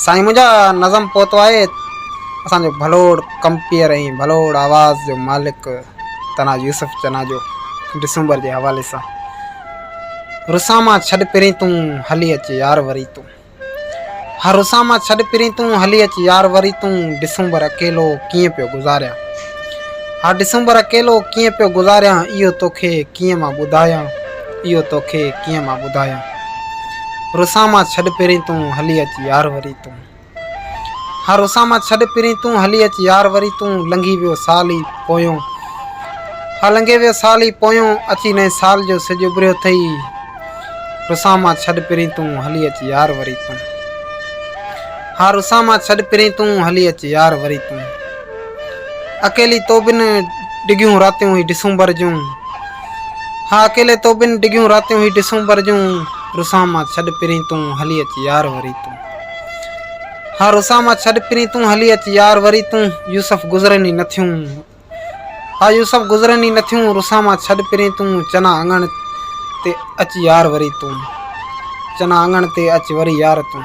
साईं मुंहिंजा नज़म पहुतो आहे असांजो भलोड़ कंपियर ऐं भलोड़ आवाज़ जो मालिक तनाज यूसुफ चना जो डिसंबर जे हवाले सां। रुसां मां छॾ पिरी तूं हली अच यार वरी तूं। हा रुसां मां छॾ पिरी तूं हली अच यार वरी तूं। डिसंबर अकेलो कीअं पियो गुज़ारियां। हा डिसंबर अकेलो कीअं पियो गुज़ारियां। इहो तोखे कीअं मां ॿुधायां। इहो तोखे कीअं मां ॿुधायां। रुसां मां छॾ पिरी तूं हली अच यार वरी तूं। हा रुसां मां छॾ पिरी तूं हली अच यार वरी तूं। लंघी वियो साल ई पोयों। हा लंघे वियो साल ई पोयों। अची नए साल जो सिॼ उभरियो अथई। रुसां मां छॾ पिरी तूं हली अच यार वरी तूं। हा रुसां मां छॾ पिरी तूं हली अच यार वरी तूं। अकेली तो बिन डिगियूं रातियूं हुई डिसंबर जूं। हा अकेले तो बिन डिगियूं रातियूं हुई डिसंबर जूं। रुसां मां छॾ पिरी तूं हली अच यार वरी तूं। हा रुसां मां छॾ पिरी तूं हली अच यार वरी तूं। यूसुफ गुज़रनि ई नथियूं। हा यूसुफ गुज़रनि ई नथियूं। रुसां मां छॾ पिरी तूं। चना आंगण ते अच यार वरी तूं। चना आंगण ते अच वरी यार तूं।